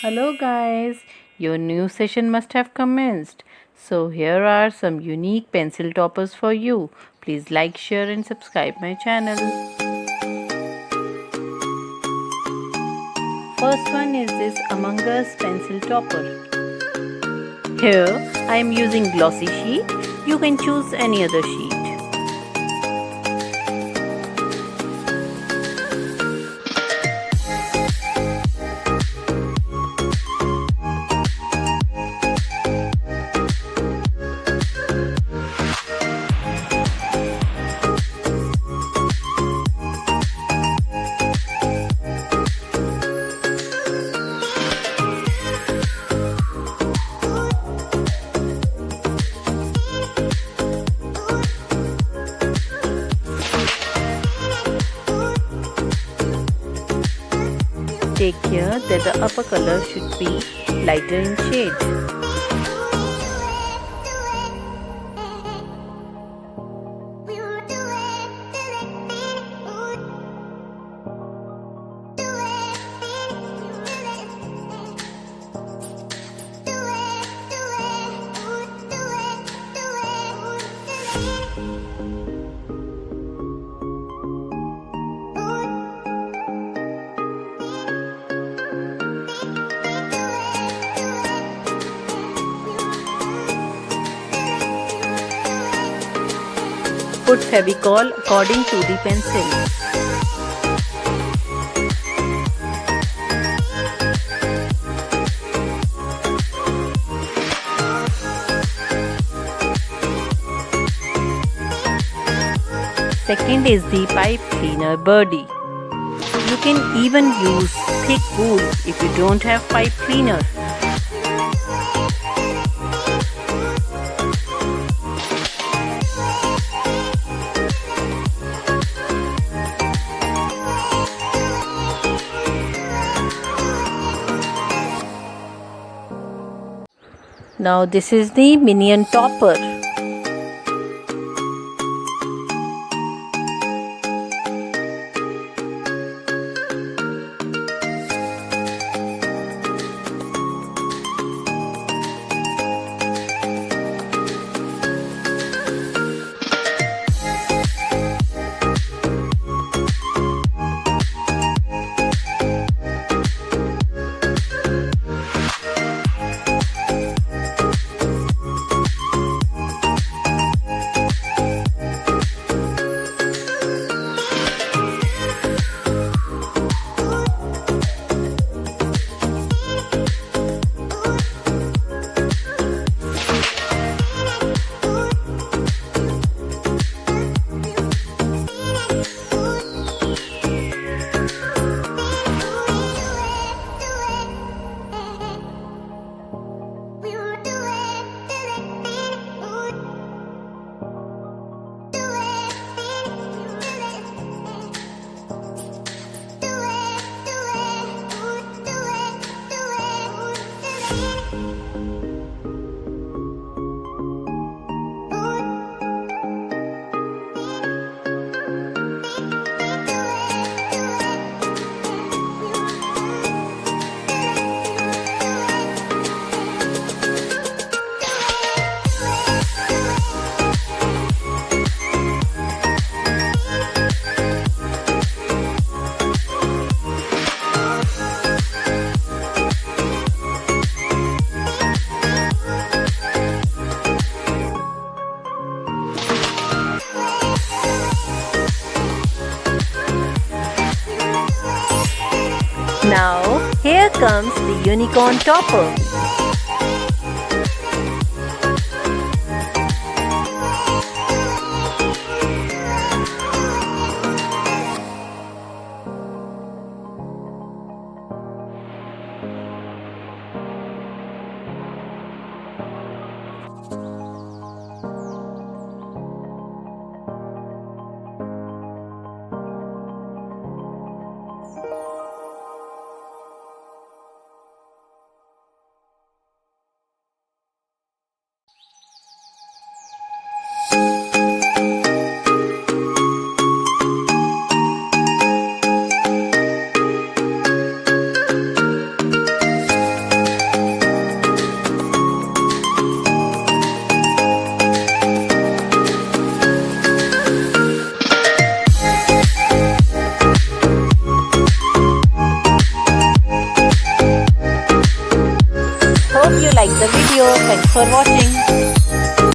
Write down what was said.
Hello guys, your new session must have commenced. So here are some unique pencil toppers for you. Please like, share and subscribe my channel. First one is this Among Us pencil topper. Here I am using glossy sheet. You can choose any other sheet. Take care that the upper color should be lighter in shade. Put Fevicol according to the pencil. Second is the pipe cleaner birdie. You can even use thick wool if you don't have pipe cleaner. Now this is the Minion topper. Now, here comes the unicorn topper. like the video. Thanks for watching.